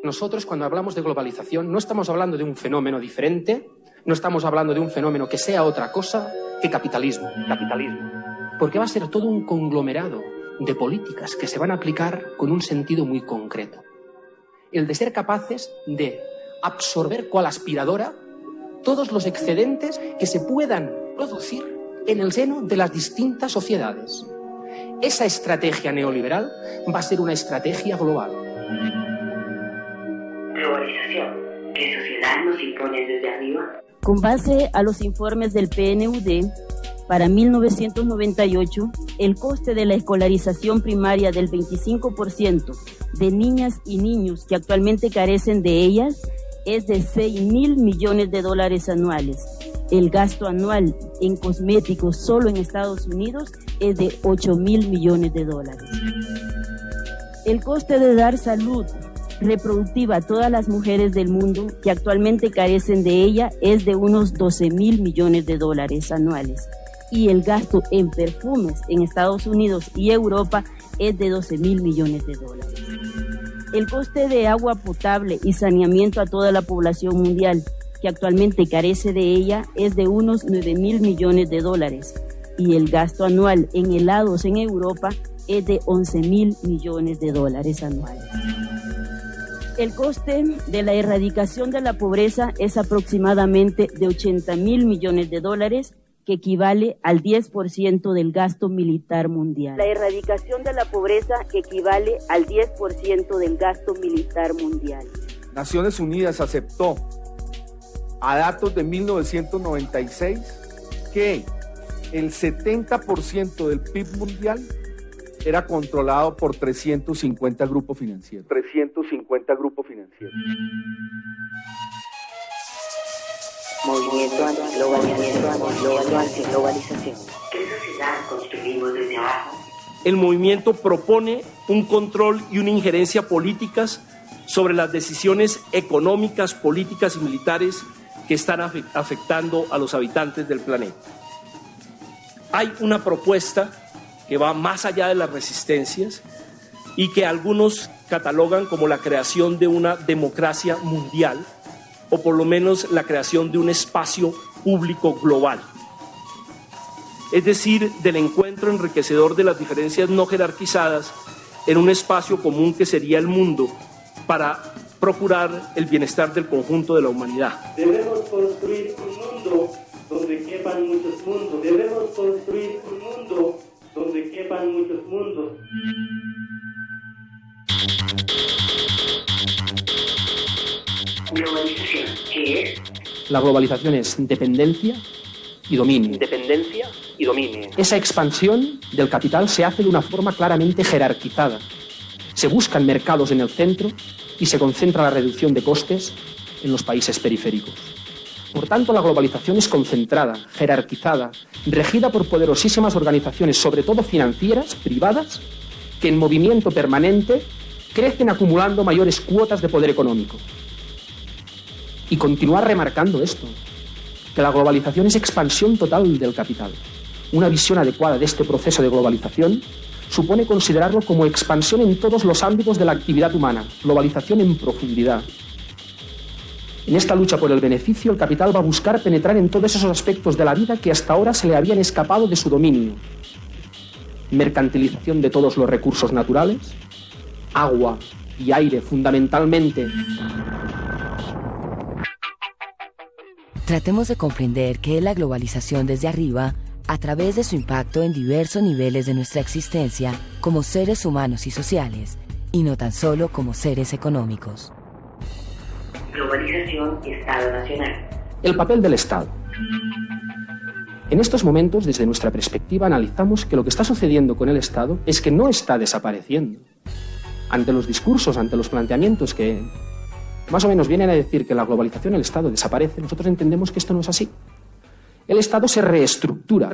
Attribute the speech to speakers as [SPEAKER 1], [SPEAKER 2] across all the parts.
[SPEAKER 1] Nosotros, cuando hablamos de globalización, no estamos hablando de un fenómeno diferente, no estamos hablando de un fenómeno que sea otra cosa que capitalismo. Porque va a ser todo un conglomerado de políticas que se van a aplicar con un sentido muy concreto. El de ser capaces de absorber cual aspiradora todos los excedentes que se puedan producir en el seno de las distintas sociedades. Esa estrategia neoliberal va a ser una estrategia global.
[SPEAKER 2] Globalización. ¿Qué sociedad nos impone desde arriba?
[SPEAKER 3] Con base a los informes del PNUD, para 1998, el coste de la escolarización primaria del 25% de niñas y niños que actualmente carecen de ellas es de $6.000 millones anuales. El gasto anual en cosméticos solo en Estados Unidos es de $8.000 millones. El coste de dar salud reproductiva a todas las mujeres del mundo que actualmente carecen de ella es de unos $12.000 millones anuales. Y el gasto en perfumes en Estados Unidos y Europa es de $12.000 millones. El coste de agua potable y saneamiento a toda la población mundial que actualmente carece de ella es de unos $9.000 millones. Y el gasto anual en helados en Europa es de $11.000 millones anuales. El coste de la erradicación de la pobreza es aproximadamente de $80.000 millones, que equivale al 10% del gasto militar mundial. La erradicación de la pobreza equivale al 10% del gasto militar mundial.
[SPEAKER 4] Naciones Unidas aceptó a datos de 1996 que el 70% del PIB mundial era controlado por 350 grupos financieros.
[SPEAKER 2] Movimiento antiglobalización. ¿Qué sociedad construimos desde abajo?
[SPEAKER 5] El movimiento propone un control y una injerencia políticas sobre las decisiones económicas, políticas y militares que están afectando a los habitantes del planeta. Hay una propuesta que va más allá de las resistencias y que algunos catalogan como la creación de una democracia mundial, o por lo menos la creación de un espacio público global. Es decir, del encuentro enriquecedor de las diferencias no jerarquizadas en un espacio común que sería el mundo para procurar el bienestar del conjunto de la humanidad.
[SPEAKER 6] Debemos construir un mundo donde quepan muchos mundos. Debemos construir un mundo donde quepan muchos mundos.
[SPEAKER 2] Globalización, ¿qué es?
[SPEAKER 1] La globalización es dependencia y dominio. Esa expansión del capital se hace de una forma claramente jerarquizada. Se buscan mercados en el centro y se concentra la reducción de costes en los países periféricos. Por tanto, la globalización es concentrada, jerarquizada, regida por poderosísimas organizaciones, sobre todo financieras, privadas, que en movimiento permanente crecen acumulando mayores cuotas de poder económico. Y continuar remarcando esto, que la globalización es expansión total del capital. Una visión adecuada de este proceso de globalización supone considerarlo como expansión en todos los ámbitos de la actividad humana, globalización en profundidad. En esta lucha por el beneficio, el capital va a buscar penetrar en todos esos aspectos de la vida que hasta ahora se le habían escapado de su dominio. Mercantilización de todos los recursos naturales, agua y aire fundamentalmente.
[SPEAKER 7] Tratemos de comprender qué es la globalización desde arriba a través de su impacto en diversos niveles de nuestra existencia como seres humanos y sociales, y no tan solo como seres económicos.
[SPEAKER 2] Globalización y Estado Nacional.
[SPEAKER 1] El papel del Estado. En estos momentos, desde nuestra perspectiva, analizamos que lo que está sucediendo con el Estado es que no está desapareciendo. Ante los discursos, ante los planteamientos que más o menos vienen a decir que la globalización, el Estado desaparece, nosotros entendemos que esto no es así. El Estado se reestructura.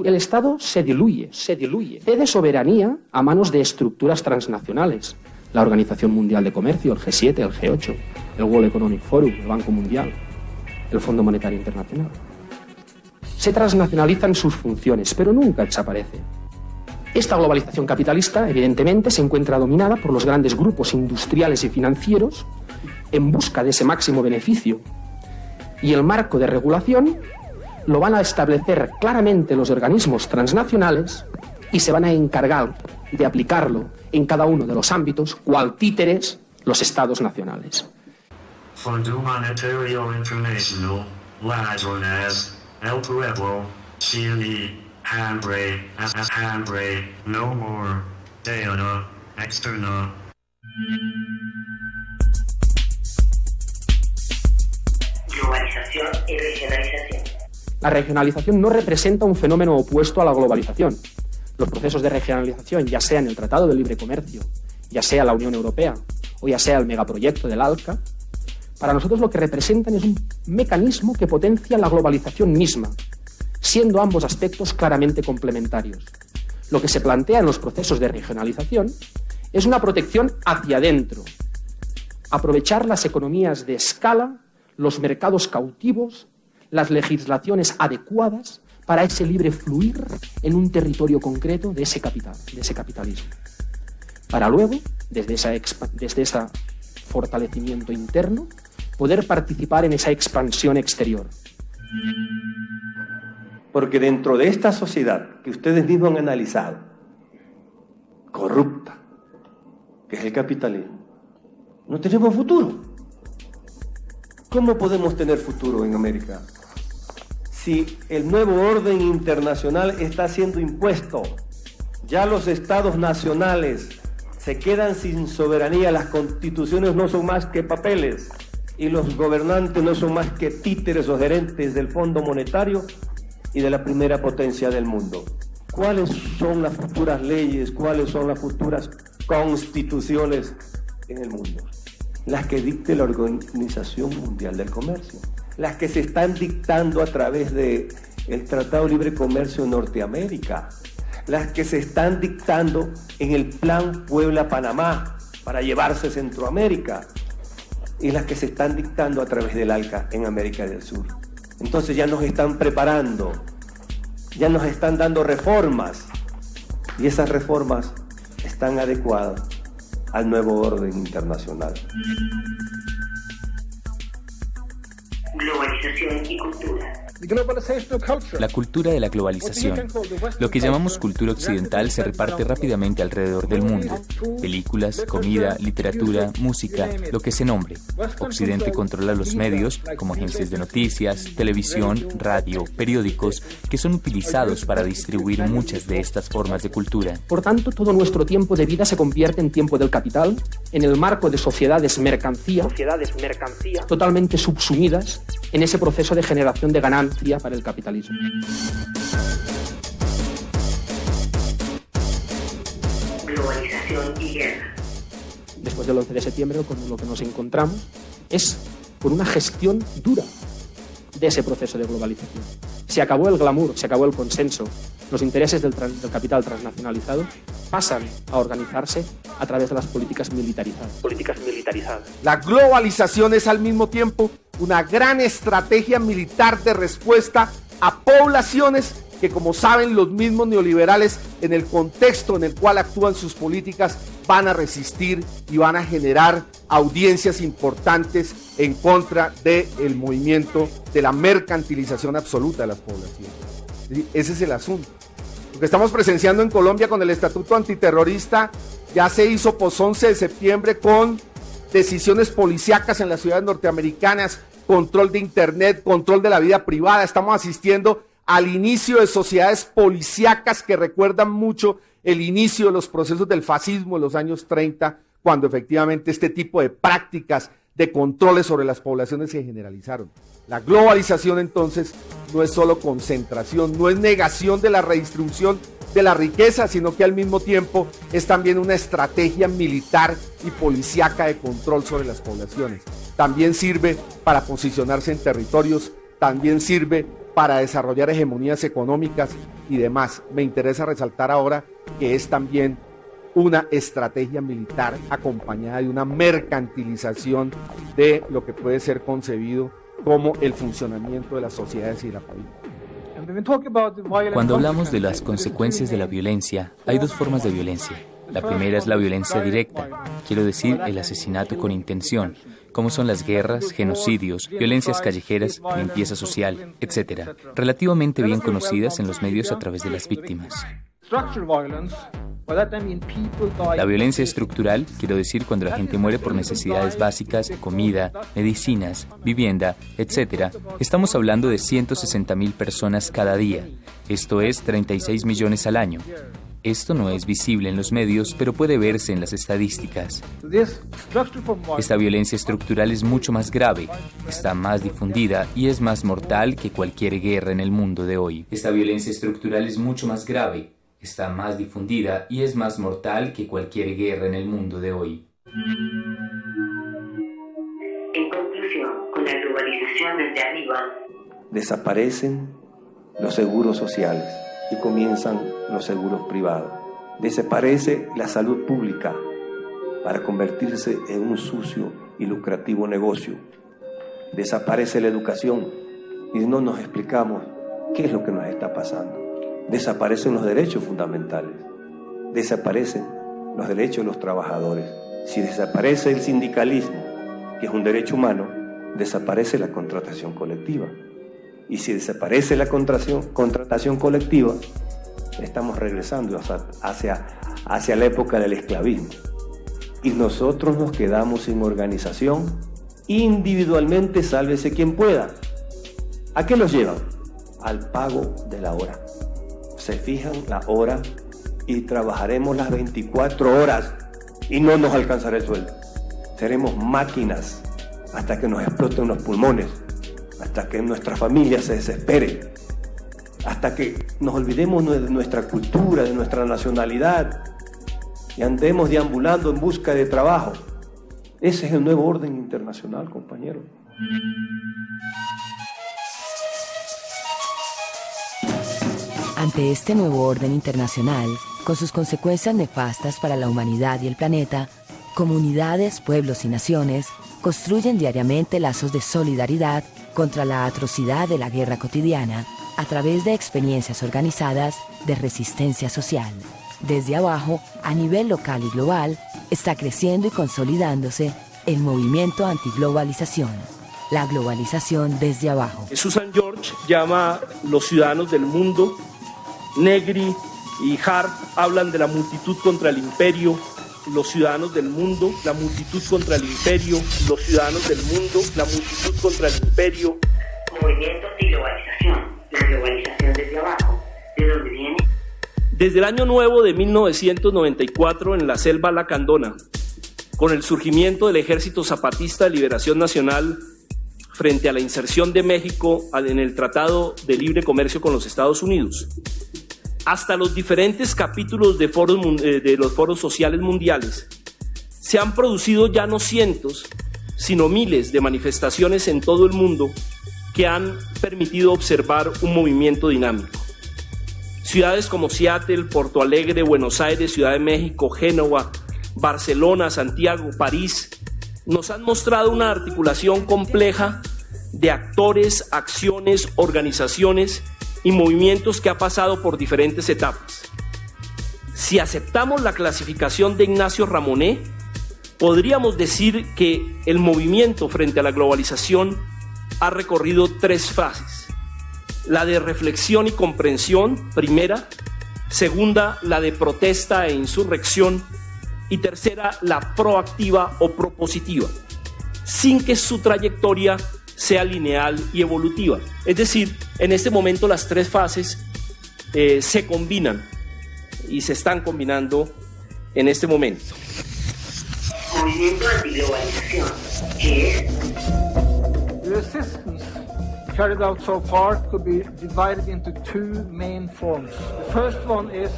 [SPEAKER 1] El Estado se diluye, cede soberanía a manos de estructuras transnacionales. La Organización Mundial de Comercio, el G7, el G8, el World Economic Forum, el Banco Mundial, el Fondo Monetario Internacional. Se transnacionalizan sus funciones, pero nunca desaparece. Esta globalización capitalista, evidentemente, se encuentra dominada por los grandes grupos industriales y financieros en busca de ese máximo beneficio. Y el marco de regulación lo van a establecer claramente los organismos transnacionales y se van a encargar de aplicarlo en cada uno de los ámbitos, cual títeres los estados nacionales.
[SPEAKER 8] Fondo Monetário Internacional, ladrones, el pueblo, Chile, hambre, no more, deuda externa.
[SPEAKER 2] Globalización y regionalización.
[SPEAKER 1] La regionalización no representa un fenómeno opuesto a la globalización. Los procesos de regionalización, ya sea en el Tratado de Libre Comercio, ya sea la Unión Europea o ya sea el megaproyecto del ALCA, para nosotros lo que representan es un mecanismo que potencia la globalización misma, siendo ambos aspectos claramente complementarios. Lo que se plantea en los procesos de regionalización es una protección hacia adentro, aprovechar las economías de escala, los mercados cautivos, las legislaciones adecuadas para ese libre fluir en un territorio concreto de ese capital, de ese capitalismo. Para luego, desde ese fortalecimiento interno, poder participar en esa expansión exterior.
[SPEAKER 9] Porque dentro de esta sociedad que ustedes mismos han analizado, corrupta, que es el capitalismo, no tenemos futuro. ¿Cómo podemos tener futuro en América? Si el nuevo orden internacional está siendo impuesto, ya los estados nacionales se quedan sin soberanía, las constituciones no son más que papeles y los gobernantes no son más que títeres o gerentes del Fondo Monetario y de la primera potencia del mundo. ¿Cuáles son las futuras leyes? ¿Cuáles son las futuras constituciones en el mundo? Las que dicte la Organización Mundial del Comercio, las que se están dictando a través del Tratado de Libre Comercio en Norteamérica, las que se están dictando en el Plan Puebla-Panamá para llevarse Centroamérica y las que se están dictando a través del ALCA en América del Sur. Entonces ya nos están preparando, ya nos están dando reformas y esas reformas están adecuadas al nuevo orden internacional.
[SPEAKER 2] Globalización y cultura.
[SPEAKER 10] La cultura de la globalización. Lo que llamamos cultura occidental se reparte rápidamente alrededor del mundo. Películas, comida, literatura, música, lo que se nombre. Occidente controla los medios, como agencias de noticias, televisión, radio, periódicos, que son utilizados para distribuir muchas de estas formas de cultura.
[SPEAKER 1] Por tanto, todo nuestro tiempo de vida se convierte en tiempo del capital, en el marco de sociedades mercancía, totalmente subsumidas en ese proceso de generación de ganancia para el capitalismo.
[SPEAKER 2] Globalización y guerra.
[SPEAKER 1] Después del 11 de septiembre, con lo que nos encontramos es con una gestión dura de ese proceso de globalización. Se acabó el glamour, se acabó el consenso. Los intereses del capital transnacionalizado pasan a organizarse a través de las políticas militarizadas.
[SPEAKER 4] La globalización es al mismo tiempo una gran estrategia militar de respuesta a poblaciones que, como saben los mismos neoliberales, en el contexto en el cual actúan sus políticas, van a resistir y van a generar audiencias importantes en contra del movimiento de la mercantilización absoluta de las poblaciones. Ese es el asunto. Lo que estamos presenciando en Colombia con el Estatuto Antiterrorista ya se hizo post 11 de septiembre con decisiones policíacas en las ciudades norteamericanas, control de internet, control de la vida privada. Estamos asistiendo al inicio de sociedades policíacas que recuerdan mucho el inicio de los procesos del fascismo en los años 30, cuando efectivamente este tipo de prácticas de controles sobre las poblaciones se generalizaron. La globalización entonces no es solo concentración, no es negación de la redistribución de la riqueza, sino que al mismo tiempo es también una estrategia militar y policíaca de control sobre las poblaciones. También sirve para posicionarse en territorios, también sirve para desarrollar hegemonías económicas y demás. Me interesa resaltar ahora que es también una estrategia militar acompañada de una mercantilización de lo que puede ser concebido como el funcionamiento de las sociedades y de la política.
[SPEAKER 10] Cuando hablamos de las consecuencias de la violencia, hay dos formas de violencia. La primera es la violencia directa, quiero decir el asesinato con intención, como son las guerras, genocidios, violencias callejeras, limpieza social, etc., relativamente bien conocidas en los medios a través de las víctimas. La violencia estructural, quiero decir cuando la gente muere por necesidades básicas, comida, medicinas, vivienda, etc. Estamos hablando de 160.000 personas cada día, esto es 36 millones al año. Esto no es visible en los medios, pero puede verse en las estadísticas. Esta violencia estructural es mucho más grave, está más difundida y es más mortal que cualquier guerra en el mundo de hoy. Esta violencia estructural es mucho más grave, está más difundida y es más mortal que cualquier guerra en el mundo de hoy.
[SPEAKER 2] En conclusión, con la globalización desde arriba,
[SPEAKER 9] desaparecen los seguros sociales y comienzan los seguros privados. Desaparece la salud pública para convertirse en un sucio y lucrativo negocio. Desaparece la educación y no nos explicamos qué es lo que nos está pasando. Desaparecen los derechos fundamentales. Desaparecen los derechos de los trabajadores. Si desaparece el sindicalismo, que es un derecho humano, desaparece la contratación colectiva. Y si desaparece la contratación colectiva, estamos regresando hacia la época del esclavismo. Y nosotros nos quedamos sin organización, individualmente sálvese quien pueda. ¿A qué nos llevan? Al pago de la hora. Se fijan la hora y trabajaremos las 24 horas y no nos alcanzará el sueldo. Seremos máquinas hasta que nos exploten los pulmones, hasta que nuestra familia se desespere, hasta que nos olvidemos de nuestra cultura, de nuestra nacionalidad y andemos deambulando en busca de trabajo. Ese es el nuevo orden internacional, compañeros.
[SPEAKER 7] Ante este nuevo orden internacional, con sus consecuencias nefastas para la humanidad y el planeta, comunidades, pueblos y naciones construyen diariamente lazos de solidaridad contra la atrocidad de la guerra cotidiana a través de experiencias organizadas de resistencia social. Desde abajo, a nivel local y global, está creciendo y consolidándose el movimiento antiglobalización. La globalización desde abajo.
[SPEAKER 5] Susan George llama los ciudadanos del mundo. Negri y Hart hablan de la multitud contra el imperio, los ciudadanos del mundo, la multitud contra el imperio, los ciudadanos del mundo, la multitud contra el imperio.
[SPEAKER 2] Movimiento antiglobalización, la globalización desde abajo, ¿de dónde viene?
[SPEAKER 5] Desde el año nuevo de 1994 en la selva lacandona, con el surgimiento del Ejército Zapatista de Liberación Nacional frente a la inserción de México en el Tratado de Libre Comercio con los Estados Unidos, hasta los diferentes capítulos de los foros sociales mundiales, se han producido ya no cientos, sino miles de manifestaciones en todo el mundo que han permitido observar un movimiento dinámico. Ciudades como Seattle, Porto Alegre, Buenos Aires, Ciudad de México, Génova, Barcelona, Santiago, París, nos han mostrado una articulación compleja de actores, acciones, organizaciones y movimientos que ha pasado por diferentes etapas. Si aceptamos la clasificación de Ignacio Ramonet, podríamos decir que el movimiento frente a la globalización ha recorrido tres fases. La de reflexión y comprensión, primera; segunda, la de protesta e insurrección; y tercera, la proactiva o propositiva, sin que su trayectoria sea lineal y evolutiva. Es decir, en este momento las tres fases se combinan y se están combinando en este momento.
[SPEAKER 2] Movimiento antiglobalización, ¿qué es?
[SPEAKER 11] The resistance carried out so far could be divided into two main forms. The first one is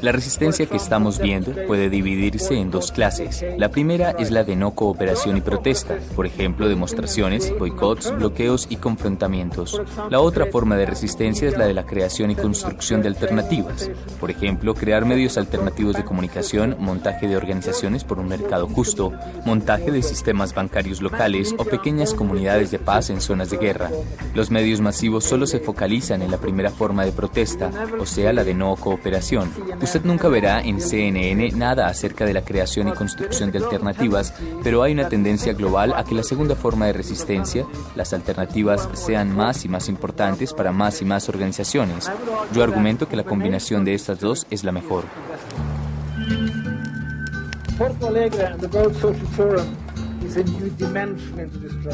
[SPEAKER 10] La resistencia que estamos viendo puede dividirse en dos clases. La primera es la de no cooperación y protesta, por ejemplo, demostraciones, boicots, bloqueos y confrontamientos. La otra forma de resistencia es la de la creación y construcción de alternativas, por ejemplo, crear medios alternativos de comunicación, montaje de organizaciones por un mercado justo, montaje de sistemas bancarios locales o pequeñas comunidades de paz en zonas de guerra. Los medios masivos solo se focalizan en la primera forma de protesta, o sea, la de no cooperación. Usted nunca verá en CNN nada acerca de la creación y construcción de alternativas, pero hay una tendencia global a que la segunda forma de resistencia, las alternativas, sean más y más importantes para más y más organizaciones. Yo argumento que la combinación de estas dos es la mejor.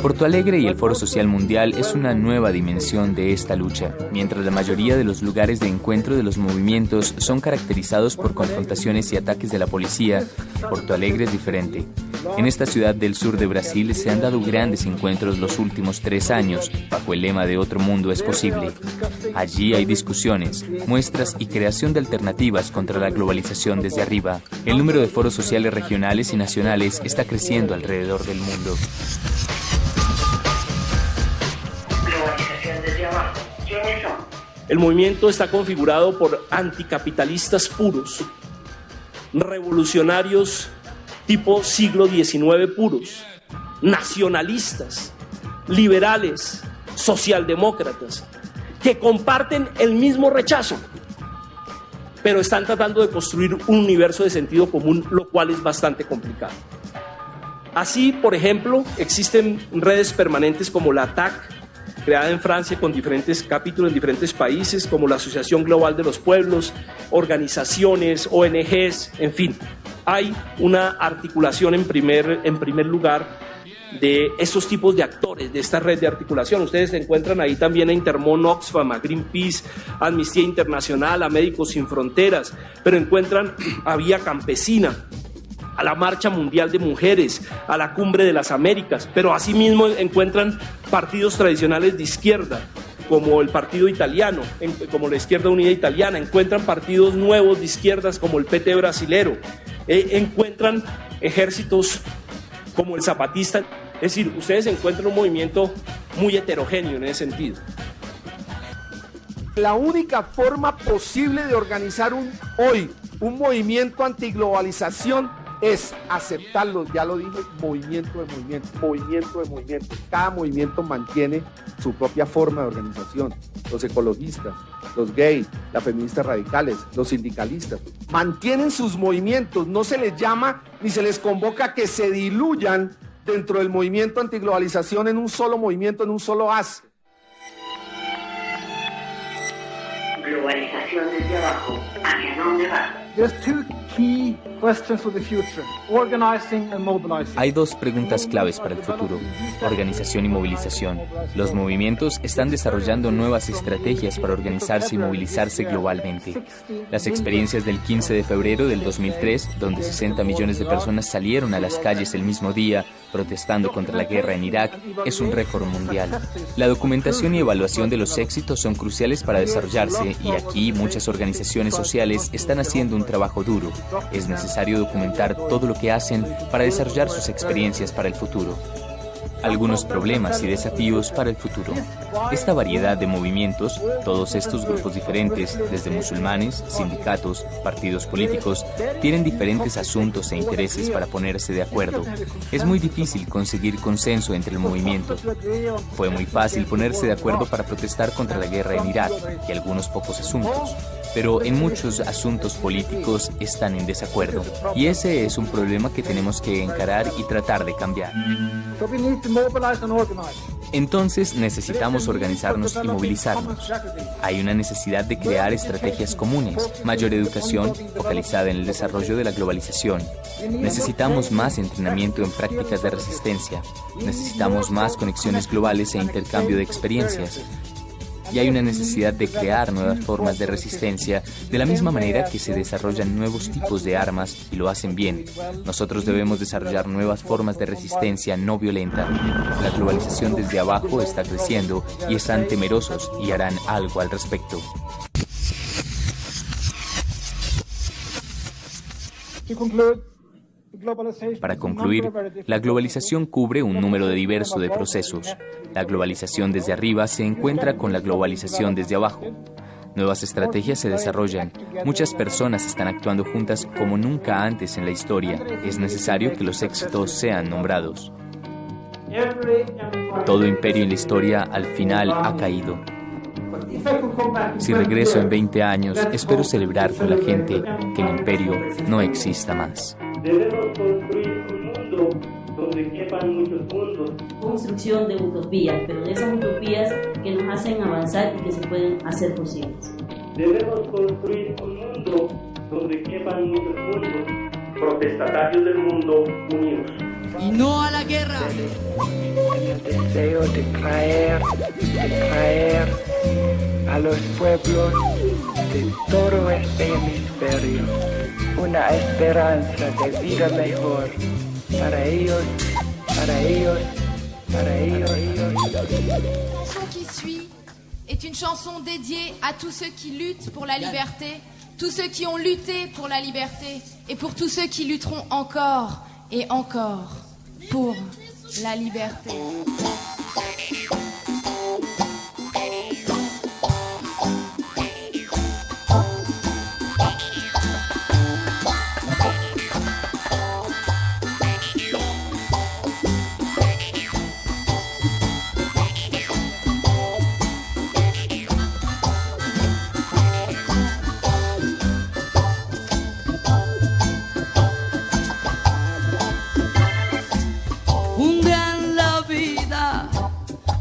[SPEAKER 10] Porto Alegre y el Foro Social Mundial es una nueva dimensión de esta lucha. Mientras la mayoría de los lugares de encuentro de los movimientos son caracterizados por confrontaciones y ataques de la policía, Porto Alegre es diferente. En esta ciudad del sur de Brasil se han dado grandes encuentros los últimos 3 años, bajo el lema de Otro Mundo es Posible. Allí hay discusiones, muestras y creación de alternativas contra la globalización desde arriba. El número de foros sociales regionales y nacionales está creciendo alrededor del mundo.
[SPEAKER 2] Globalización desde abajo. ¿Quiénes son?
[SPEAKER 5] El movimiento está configurado por anticapitalistas puros, revolucionarios tipo siglo XIX puros, nacionalistas, liberales, socialdemócratas, que comparten el mismo rechazo, pero están tratando de construir un universo de sentido común, lo cual es bastante complicado. Así, por ejemplo, existen redes permanentes como la ATAC, creada en Francia con diferentes capítulos en diferentes países, como la Asociación Global de los Pueblos, organizaciones, ONGs, en fin. Hay una articulación en primer lugar de estos tipos de actores, de esta red de articulación. Ustedes encuentran ahí también a Intermón, Oxfam, a Greenpeace, a Amnistía Internacional, a Médicos Sin Fronteras, pero encuentran a Vía Campesina, a la Marcha Mundial de Mujeres, a la Cumbre de las Américas, pero asimismo encuentran partidos tradicionales de izquierda, como el Partido Italiano, como la Izquierda Unida Italiana, encuentran partidos nuevos de izquierdas como el PT brasilero, encuentran ejércitos como el zapatista. Es decir, ustedes encuentran un movimiento muy heterogéneo en ese sentido.
[SPEAKER 4] La única forma posible de organizar hoy un movimiento antiglobalización es aceptarlo, ya lo dije, movimiento de movimiento. Cada movimiento mantiene su propia forma de organización. Los ecologistas, los gays, las feministas radicales, los sindicalistas, mantienen sus movimientos, no se les llama ni se les convoca a que se diluyan dentro del movimiento antiglobalización en un solo movimiento, en un solo haz.
[SPEAKER 2] Globalización desde abajo. ¿Hacia dónde va?
[SPEAKER 11] There's two key questions for the future: organizing and mobilizing.
[SPEAKER 10] Hay 2 preguntas claves para el futuro: organización y movilización. Los movimientos están desarrollando nuevas estrategias para organizarse y movilizarse globalmente. Las experiencias del 15 de febrero del 2003, donde 60 millones de personas salieron a las calles el mismo día protestando contra la guerra en Irak, es un récord mundial. La documentación y evaluación de los éxitos son cruciales para desarrollarse, y aquí muchas organizaciones sociales están haciendo un trabajo duro. Es necesario documentar todo lo que hacen para desarrollar sus experiencias para el futuro. Algunos problemas y desafíos para el futuro. Esta variedad de movimientos, todos estos grupos diferentes, desde musulmanes, sindicatos, partidos políticos, tienen diferentes asuntos e intereses para ponerse de acuerdo. Es muy difícil conseguir consenso entre el movimiento. Fue muy fácil ponerse de acuerdo para protestar contra la guerra en Irak y algunos pocos asuntos, pero en muchos asuntos políticos están en desacuerdo, y ese es un problema que tenemos que encarar y tratar de cambiar. Entonces necesitamos organizarnos y movilizarnos. Hay una necesidad de crear estrategias comunes, mayor educación focalizada en el desarrollo de la globalización. Necesitamos más entrenamiento en prácticas de resistencia. Necesitamos más conexiones globales e intercambio de experiencias. Y hay una necesidad de crear nuevas formas de resistencia, de la misma manera que se desarrollan nuevos tipos de armas y lo hacen bien. Nosotros debemos desarrollar nuevas formas de resistencia no violenta. La globalización desde abajo está creciendo y están temerosos y harán algo al respecto. Para concluir, la globalización cubre un número diverso de procesos. La globalización desde arriba se encuentra con la globalización desde abajo. Nuevas estrategias se desarrollan. Muchas personas están actuando juntas como nunca antes en la historia. Es necesario que los éxitos sean nombrados. Todo imperio en la historia al final ha caído. Si regreso en 20 años, espero celebrar con la gente que el imperio no exista más.
[SPEAKER 6] Debemos construir un mundo donde quepan muchos mundos.
[SPEAKER 3] Construcción de utopías, pero de esas utopías que nos hacen avanzar y que se pueden hacer posibles.
[SPEAKER 6] Debemos construir un mundo donde quepan muchos mundos. Protestatarios del mundo unidos.
[SPEAKER 12] Y no a la guerra.
[SPEAKER 13] El deseo de traer a los pueblos de todo este hemisferio una esperanza de vida mejor para ellos, para ellos, para ellos.
[SPEAKER 14] La chanson qui suit est une chanson dédiée à tous ceux qui luttent pour la liberté, tous ceux qui ont lutté pour la liberté et pour tous ceux qui lutteront encore et encore pour la liberté.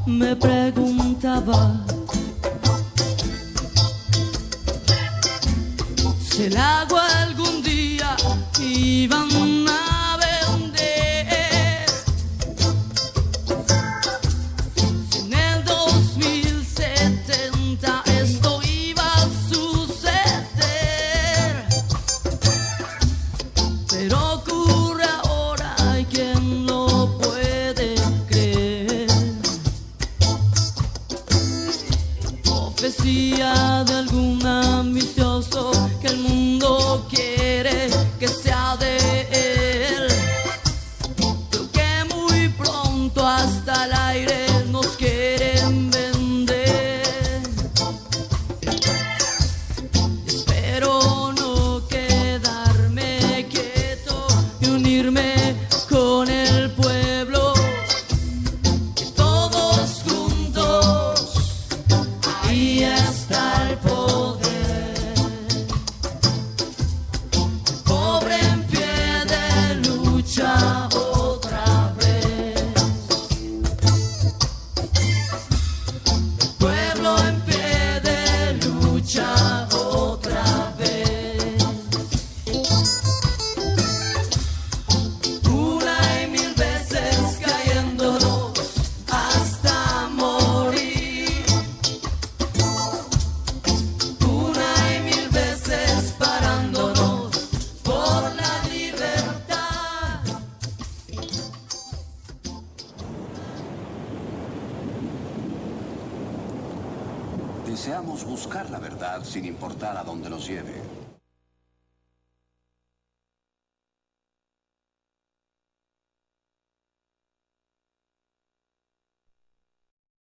[SPEAKER 12] Me preguntaba si el agua algún día iban a vender. Si en el 2070 esto iba a suceder. Pero ocurre ahora, hay quien lo puede creer. Profecía de algún ambicioso que el mundo quiere que sea de él. Creo que muy pronto hasta el aire nos quieren vender. Espero no quedarme quieto y unirme con el pueblo. Que todos juntos ahí está el poder. Pobre en pie de lucha otra vez. Pueblo en pie de lucha otra vez. Una y mil veces cayéndonos hasta morir. Una y mil veces parándonos por la libertad.
[SPEAKER 15] Deseamos buscar la verdad sin importar a dónde nos lleve.